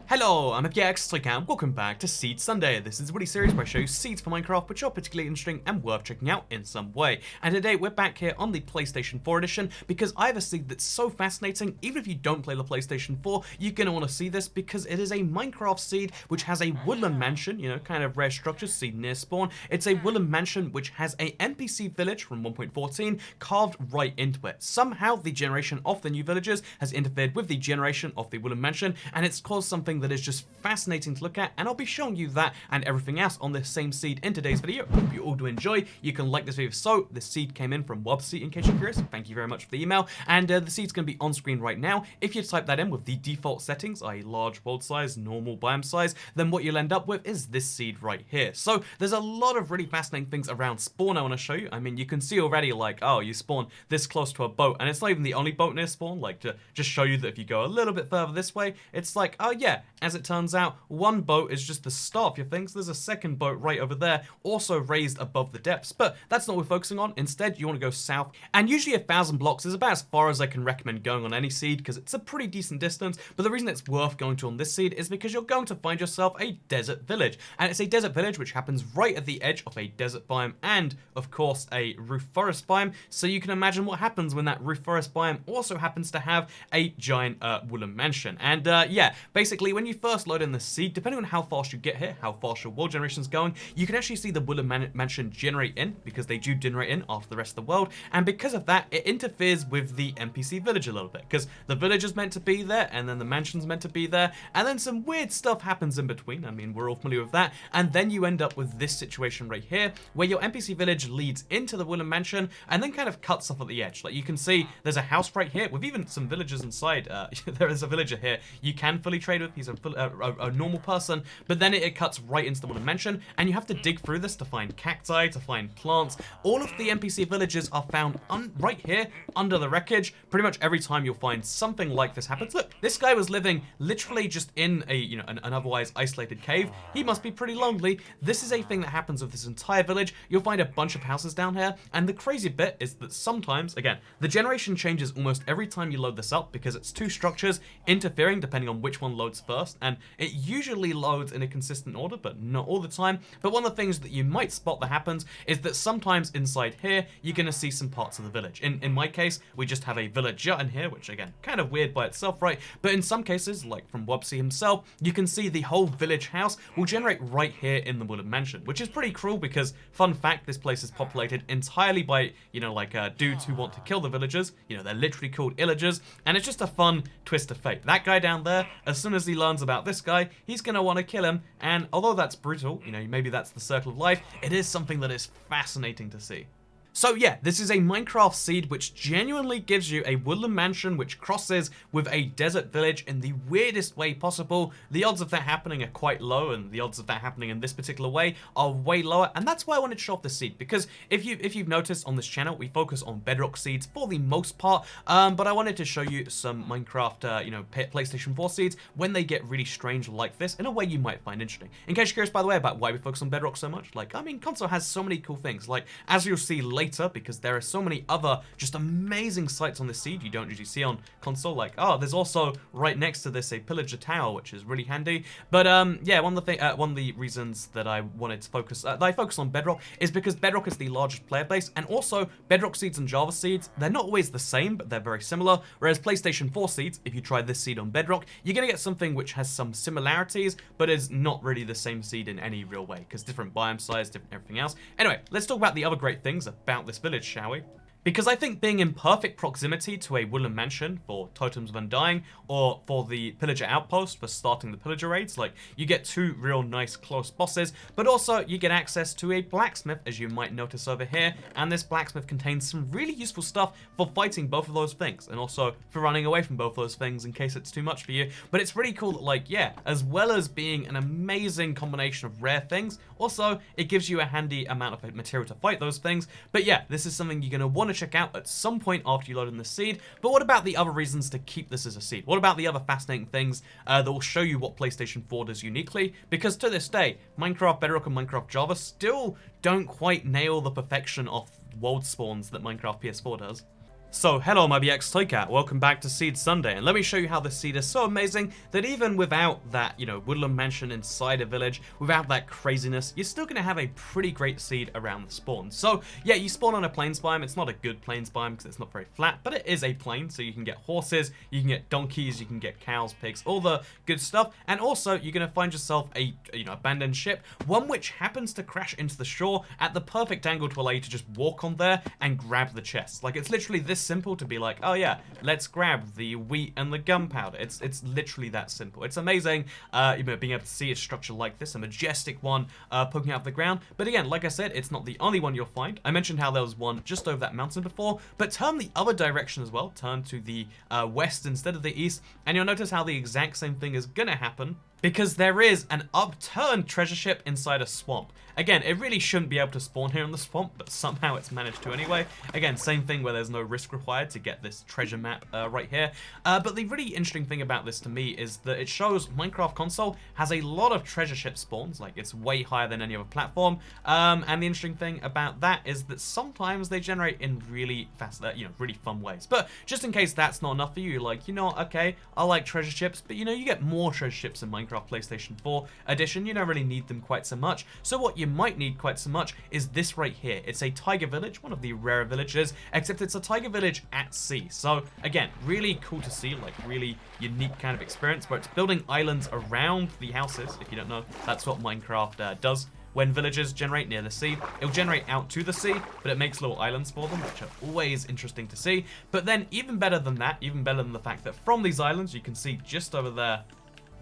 Hello, I'm Npc welcome back to Seed Sunday. This is a really series where I show you seeds for Minecraft which are particularly interesting and worth checking out in some way. And today we're back here on the PlayStation 4 edition because I have a seed that's so fascinating. Even if you don't play the PlayStation 4, you're going to want to see this because it is a Minecraft seed which has a woodland mansion, you know, kind of rare structures seen near spawn. It's a woodland mansion which has a NPC village from 1.14 carved right into it. Somehow the generation of the new villages has interfered with the generation of the woodland mansion, and it's caused something that is just fascinating to look at, and I'll be showing you that and everything else on this same seed in today's video. Hope you all do enjoy. You can like this video. So this seed came in from Wubseed, in case you're curious. Thank you very much for the email, and the seed's going to be on screen right now. If you type that in with the default settings, i.e. large world size, normal biome size, then what you'll end up with is this seed right here. So there's a lot of really fascinating things around spawn I want to show you. I mean, you can see already, like, oh, you spawn this close to a boat, and it's not even the only boat near spawn. Like, to just show you that if you go a little bit further this way, it's like, oh yeah, as it turns out, one boat is just the start of your things. There's a second boat right over there, also raised above the depths, but that's not what we're focusing on. Instead, you want to go south, and usually 1,000 blocks is about as far as I can recommend going on any seed because it's a pretty decent distance. But the reason it's worth going to on this seed is because you're going to find yourself a desert village, and it's a desert village which happens right at the edge of a desert biome and, of course, a roof forest biome. So you can imagine what happens when that roof forest biome also happens to have a giant woodland mansion. And yeah, basically, when you first load in the seed, depending on how fast you get here, how fast your world generation is going, you can actually see the woodland mansion generate in, because they do generate in after the rest of the world. And because of that, it interferes with the NPC village a little bit, because the village is meant to be there, and then the mansion's meant to be there, and then some weird stuff happens in between. I mean, we're all familiar with that. And then you end up with this situation right here, where your NPC village leads into the woodland mansion, and then kind of cuts off at the edge. Like, you can see there's a house right here, with even some villagers inside. There is a villager here you can fully trade with. He's a normal person, but then it cuts right into the woodland mansion, and you have to dig through this to find cacti, to find plants. All of the NPC villages are found right here under the wreckage. Pretty much every time you'll find something like this happens. Look, this guy was living literally just in a, you know, an otherwise isolated cave. He must be pretty lonely. This is a thing that happens with this entire village. You'll find a bunch of houses down here, and the crazy bit is that sometimes, again, the generation changes almost every time you load this up because it's two structures interfering depending on which one loads first, and it usually loads in a consistent order, but not all the time. But one of the things that you might spot that happens is that sometimes inside here, you're going to see some parts of the village. In my case, we just have a villager in here, which again, kind of weird by itself, right? But in some cases, like from Wubseed himself, you can see the whole village house will generate right here in the woodland mansion, which is pretty cruel because, fun fact, this place is populated entirely by, you know, like dudes who want to kill the villagers. You know, they're literally called illagers, and it's just a fun twist of fate. That guy down there, as soon as he learns about this guy, he's going to want to kill him, and although that's brutal, you know, maybe that's the circle of life, it is something that is fascinating to see. So yeah, this is a Minecraft seed which genuinely gives you a woodland mansion which crosses with a desert village in the weirdest way possible. The odds of that happening are quite low, and the odds of that happening in this particular way are way lower, and that's why I wanted to show off the seed, because if you've noticed on this channel, we focus on bedrock seeds for the most part, but I wanted to show you some Minecraft, you know, PlayStation 4 seeds when they get really strange like this, in a way you might find interesting. In case you're curious, by the way, about why we focus on bedrock so much, like, I mean, console has so many cool things, like, as you'll see later, because there are so many other just amazing sites on the seed you don't usually see on console. Like, oh, there's also right next to this a pillager tower, which is really handy. But yeah, one of the reasons that I wanted to focus, that I focus on bedrock, is because bedrock is the largest player base, and also bedrock seeds and Java seeds, they're not always the same, but they're very similar. Whereas PlayStation 4 seeds, if you try this seed on bedrock, you're gonna get something which has some similarities, but is not really the same seed in any real way, because different biome size, different everything else. Anyway, let's talk about the other great things about this village, shall we? Because I think being in perfect proximity to a woodland mansion for Totems of Undying, or for the Pillager Outpost for starting the Pillager raids, like, you get two real nice close bosses, but also you get access to a blacksmith, as you might notice over here, and this blacksmith contains some really useful stuff for fighting both of those things, and also for running away from both those things in case it's too much for you. But it's really cool that, like, yeah, as well as being an amazing combination of rare things, also it gives you a handy amount of material to fight those things. But yeah, this is something you're going to want to check out at some point after you load in the seed. But what about the other reasons to keep this as a seed? What about the other fascinating things that will show you what PlayStation 4 does uniquely? Because to this day, Minecraft Bedrock and Minecraft Java still don't quite nail the perfection of world spawns that Minecraft PS4 does. So hello my BX Toycat, welcome back to Seed Sunday, and let me show you how this seed is so amazing that even without that, woodland mansion inside a village, without that craziness, you're still going to have a pretty great seed around the spawn. So yeah, you spawn on a plains biome. It's not a good plains biome because it's not very flat, but it is a plain, so you can get horses, you can get donkeys, you can get cows, pigs, all the good stuff, and also you're going to find yourself a abandoned ship, one which happens to crash into the shore at the perfect angle to allow you to just walk on there and grab the chest. Like, it's literally this simple to be like, oh yeah, let's grab the wheat and the gunpowder. It's literally that simple. It's amazing, being able to see a structure like this, a majestic one poking out of the ground. But again, like I said, it's not the only one you'll find. I mentioned how there was one just over that mountain before, but turn the other direction as well. Turn to the west instead of the east, and you'll notice how the exact same thing is gonna happen, because there is an upturned treasure ship inside a swamp. Again, it really shouldn't be able to spawn here in the swamp, but somehow it's managed to anyway. Again, same thing where there's no risk required to get this treasure map right here. But the really interesting thing about this to me is that it shows Minecraft console has a lot of treasure ship spawns. Like, it's way higher than any other platform. And the interesting thing about that is that sometimes they generate in really fast, really fun ways. But just in case that's not enough for you, you're like, okay, I like treasure ships, but you get more treasure ships in Minecraft PlayStation 4 edition. You don't really need them quite so much. So what you might need quite so much is this right here. It's a tiger village, one of the rarer villages, except it's a tiger village at sea. So again, really cool to see, like really unique kind of experience where it's building islands around the houses. If you don't know, that's what Minecraft does. When villages generate near the sea, it'll generate out to the sea, but it makes little islands for them, which are always interesting to see. But then even better than that, even better than the fact that from these islands, you can see just over there,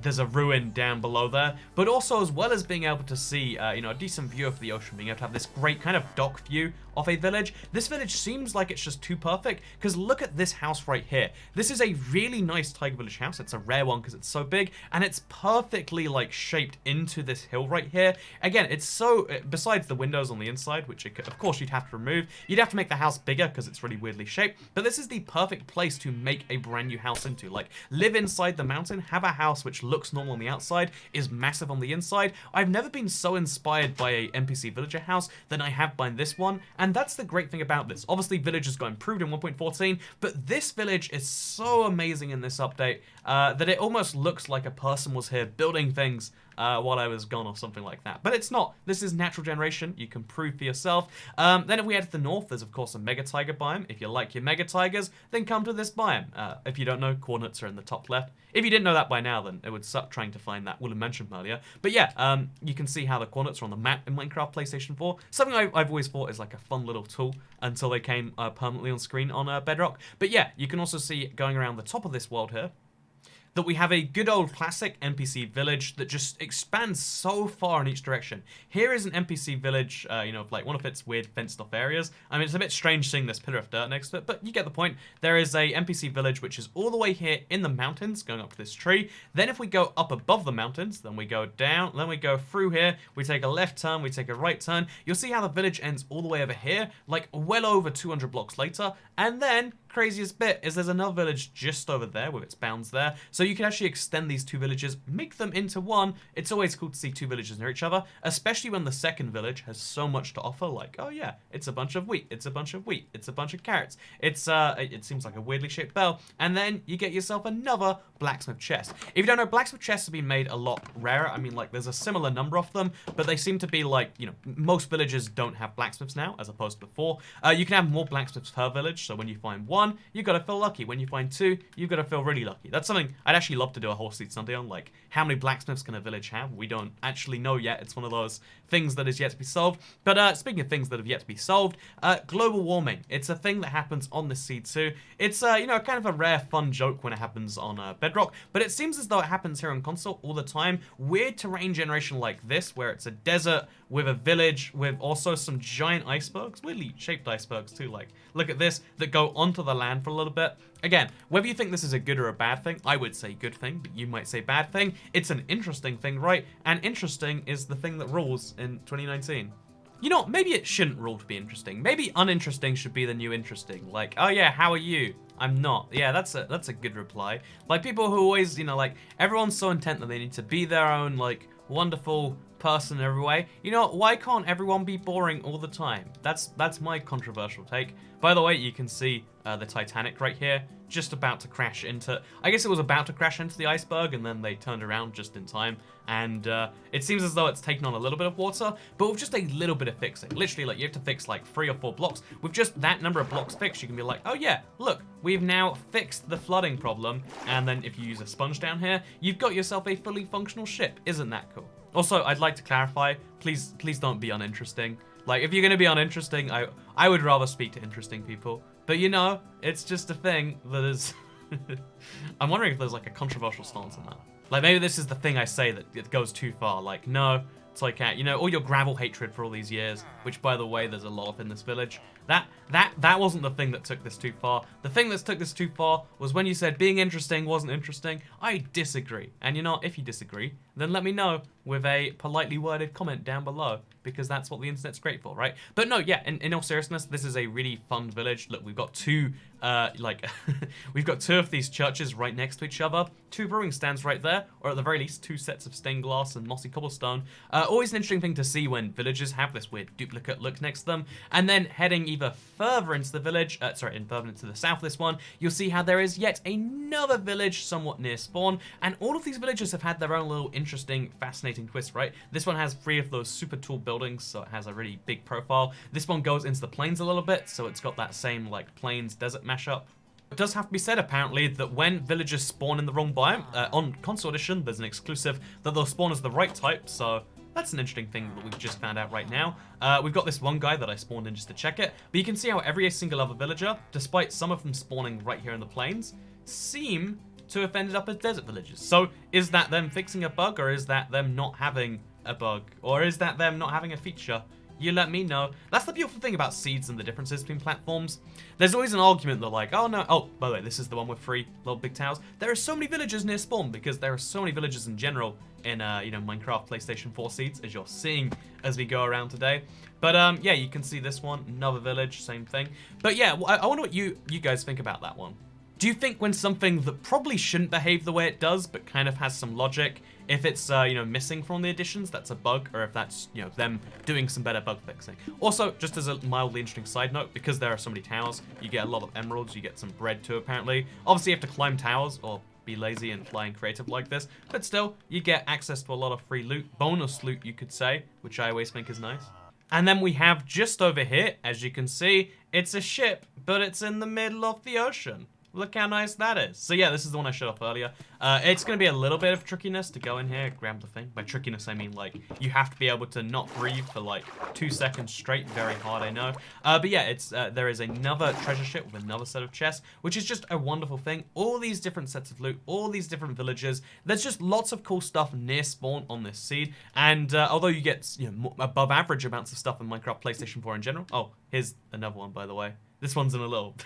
there's a ruin down below there, but also as well as being able to see, a decent view of the ocean, being able to have this great kind of dock view of a village. This village seems like it's just too perfect, because look at this house right here. This is a really nice tiger village house. It's a rare one because it's so big, and it's perfectly like shaped into this hill right here. Again, it's so, besides the windows on the inside, which of course you'd have to remove, you'd have to make the house bigger because it's really weirdly shaped, but this is the perfect place to make a brand new house into. Like, live inside the mountain, have a house which looks normal on the outside, is massive on the inside. I've never been so inspired by a NPC villager house than I have by this one, and that's the great thing about this. Obviously, villages got improved in 1.14, but this village is so amazing in this update that it almost looks like a person was here building things while I was gone or something like that. But it's not. This is natural generation. You can prove for yourself. Then if we head to the north, there's of course a mega tiger biome. If you like your mega tigers, then come to this biome. If you don't know, coordinates are in the top left. If you didn't know that by now, then it would suck trying to find that woodland mansion earlier. But yeah, you can see how the coordinates are on the map in Minecraft PlayStation 4. Something I've always thought is like a fun little tool until they came permanently on screen on Bedrock. But yeah, you can also see going around the top of this world here that we have a good old classic NPC village that just expands so far in each direction. Here is an NPC village, like one of its weird fenced off areas. I mean, it's a bit strange seeing this pillar of dirt next to it, but you get the point. There is a NPC village which is all the way here in the mountains, going up to this tree. Then if we go up above the mountains, then we go down, then we go through here, we take a left turn, we take a right turn. You'll see how the village ends all the way over here, like well over 200 blocks later, and then craziest bit is there's another village just over there with its bounds there, so you can actually extend these two villages, make them into one. It's always cool to see two villages near each other, especially when the second village has so much to offer. Like, oh yeah, it's a bunch of wheat, it's a bunch of wheat, it's a bunch of carrots, it's it seems like a weirdly shaped bell, and then you get yourself another blacksmith chest. If you don't know, blacksmith chests have been made a lot rarer. I mean, like, there's a similar number of them, but they seem to be like, most villages don't have blacksmiths now as opposed to before. You can have more blacksmiths per village, so when you find one, you've got to feel lucky. When you find two, you've got to feel really lucky. That's something I'd actually love to do a whole Seed Sunday on, like, how many blacksmiths can a village have? We don't actually know yet. It's one of those things that is yet to be solved. But speaking of things that have yet to be solved, global warming. It's a thing that happens on this seed too. It's, kind of a rare, fun joke when it happens on Bedrock, but it seems as though it happens here on console all the time. Weird terrain generation like this, where it's a desert with a village with also some giant icebergs, weirdly shaped icebergs too. Like, look at this, that go onto the land for a little bit. Again, whether you think this is a good or a bad thing, I would say good thing, but you might say bad thing. It's an interesting thing, right? And interesting is the thing that rules in 2019. You know, maybe it shouldn't rule to be interesting. Maybe uninteresting should be the new interesting. Like, oh yeah, how are you? I'm not. Yeah, that's a good reply. Like, people who always, like, everyone's so intent that they need to be their own, like, wonderful person in every way. You know what? Why can't everyone be boring all the time? That's my controversial take. By the way, you can see the Titanic right here, just about to crash into... I guess it was about to crash into the iceberg, and then they turned around just in time. And it seems as though it's taken on a little bit of water, but with just a little bit of fixing. Literally, like, you have to fix like 3 or 4 blocks. With just that number of blocks fixed, you can be like, oh yeah, look, we've now fixed the flooding problem. And then if you use a sponge down here, you've got yourself a fully functional ship. Isn't that cool? Also, I'd like to clarify, please don't be uninteresting. Like, if you're going to be uninteresting, I would rather speak to interesting people. But you know, it's just a thing that is... I'm wondering if there's like a controversial stance on that. Like, maybe this is the thing I say that it goes too far. Like, no, it's like, you know, all your gravel hatred for all these years, which, by the way, there's a lot of in this village. That wasn't the thing that took this too far. The thing that took this too far was when you said being interesting wasn't interesting. I disagree. And you know, if you disagree, then let me know with a politely worded comment down below, because that's what the internet's great for, right? But no, yeah, in all seriousness, this is a really fun village. Look, we've got two, we've got 2 of these churches right next to each other, 2 brewing stands right there, or at the very least, 2 sets of stained glass and mossy cobblestone. Always an interesting thing to see when villagers have this weird duplicate look next to them. And then heading either further into the village, further into the south, this one, you'll see how there is yet another village somewhat near spawn, and all of these villages have had their own little interesting, fascinating twist, right? This one has 3 of those super tall buildings, so it has a really big profile. This one goes into the plains a little bit, so it's got that same, like, plains desert mashup. It does have to be said, apparently, that when villagers spawn in the wrong biome, on console edition, there's an exclusive that they'll spawn as the right type, so that's an interesting thing that we've just found out right now. We've got this one guy that I spawned in just to check it, but you can see how every single other villager, despite some of them spawning right here in the plains, seem to have ended up as desert villagers. So is that them fixing a bug, or is that them not having a bug, or is that them not having a feature? You let me know. That's the beautiful thing about seeds and the differences between platforms. There's always an argument that like, oh no, oh, by the way, this is the one with 3 little big towers. There are so many villagers near spawn because there are so many villagers in general in, you know, Minecraft PlayStation 4 seeds, as you're seeing as we go around today. But yeah, you can see this one, another village, same thing. But yeah, I wonder what you guys think about that one. Do you think when something that probably shouldn't behave the way it does, but kind of has some logic, if it's, you know, missing from the additions, that's a bug, or if that's, you know, them doing some better bug fixing? Also, just as a mildly interesting side note, because there are so many towers, you get a lot of emeralds, you get some bread too, apparently. Obviously, you have to climb towers, or be lazy and fly and creative like this, but still, you get access to a lot of free loot, bonus loot, you could say, which I always think is nice. And then we have just over here, as you can see, it's a ship, but it's in the middle of the ocean. Look how nice that is. So yeah, this is the one I showed off earlier. It's going to be a little bit of trickiness to go in here, grab the thing. By trickiness, I mean, like, you have to be able to not breathe for, like, 2 seconds straight. Very hard, I know. But yeah, it's there is another treasure ship with another set of chests, which is just a wonderful thing. All these different sets of loot, all these different villages. There's just lots of cool stuff near spawn on this seed. And although you get, you know, above average amounts of stuff in Minecraft PlayStation 4 in general. Oh, here's another one, by the way. This one's in a little,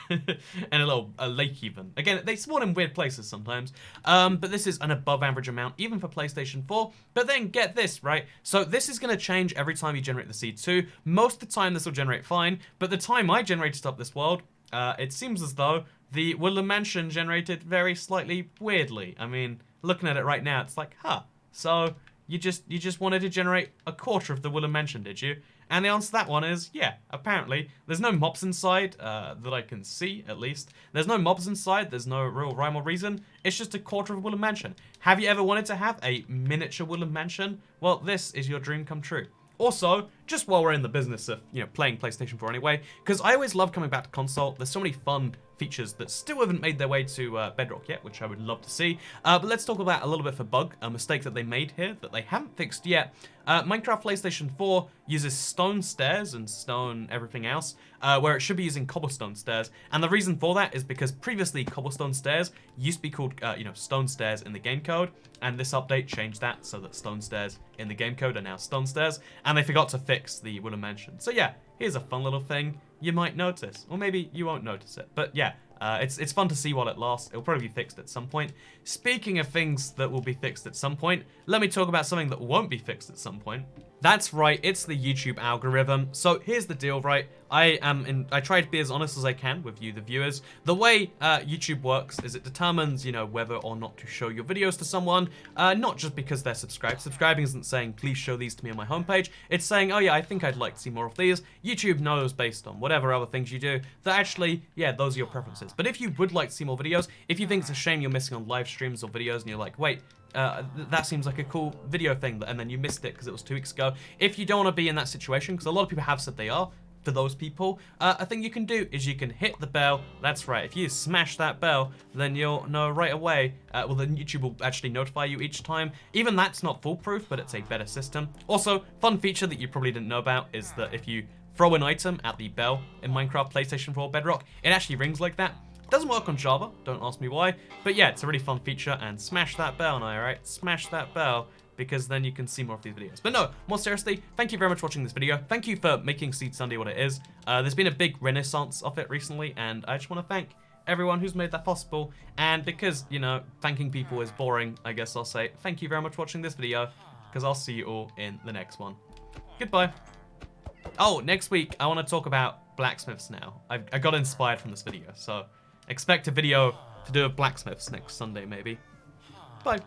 a lake even. Again, they spawn in weird places sometimes. But this is an above average amount, even for PlayStation 4. But then get this, right? So this is going to change every time you generate the seed too. Most of the time this will generate fine. But the time I generated up this world, it seems as though the Woodland Mansion generated very slightly weirdly. I mean, looking at it right now, it's like, huh. So you just wanted to generate a quarter of the Woodland Mansion, did you? And the answer to that one is, yeah, apparently. There's no mobs inside, that I can see, at least. There's no mobs inside, there's no real rhyme or reason. It's just a quarter of a Woodland Mansion. Have you ever wanted to have a miniature Woodland Mansion? Well, this is your dream come true. Also, just while we're in the business of, you know, playing PlayStation 4 anyway, because I always love coming back to console, there's so many fun features that still haven't made their way to Bedrock yet, which I would love to see. But let's talk about a little bit for bug, a mistake that they made here that they haven't fixed yet. Minecraft PlayStation 4 uses stone stairs and stone everything else, where it should be using cobblestone stairs. And the reason for that is because previously cobblestone stairs used to be called, you know, stone stairs in the game code, and this update changed that so that stone stairs in the game code are now stone stairs, and they forgot to fix the Woodland Mansion. So yeah, here's a fun little thing you might notice, or maybe you won't notice it. But yeah, it's fun to see while it lasts. It'll probably be fixed at some point. Speaking of things that will be fixed at some point, let me talk about something that won't be fixed at some point. That's right, it's the YouTube algorithm. So here's the deal, right? I try to be as honest as I can with you, the viewers. The way YouTube works is it determines, you know, whether or not to show your videos to someone, not just because they're subscribed. Subscribing isn't saying, please show these to me on my homepage. It's saying, oh yeah, I think I'd like to see more of these. YouTube knows based on whatever other things you do that actually, yeah, those are your preferences. But if you would like to see more videos, if you think it's a shame you're missing on live streams or videos and you're like, wait, that seems like a cool video thing, and then you missed it because it was 2 weeks ago. If you don't want to be in that situation, because a lot of people have said they are, for those people, a thing you can do is you can hit the bell. That's right, if you smash that bell, then you'll know right away. Well, then YouTube will actually notify you each time. Even that's not foolproof, but it's a better system. Also, fun feature that you probably didn't know about is that if you throw an item at the bell in Minecraft PlayStation 4 Bedrock, it actually rings like that. Doesn't work on Java, don't ask me why, but yeah, it's a really fun feature, and smash that bell now, right? Smash that bell, because then you can see more of these videos. But no, more seriously, thank you very much for watching this video. Thank you for making Seed Sunday what it is. There's been a big renaissance of it recently, and I just want to thank everyone who's made that possible. And because, you know, thanking people is boring, I guess I'll say thank you very much for watching this video, because I'll see you all in the next one. Goodbye. Oh, next week, I want to talk about blacksmiths now. I got inspired from this video, so expect a video to do with blacksmiths next Sunday, maybe. Bye.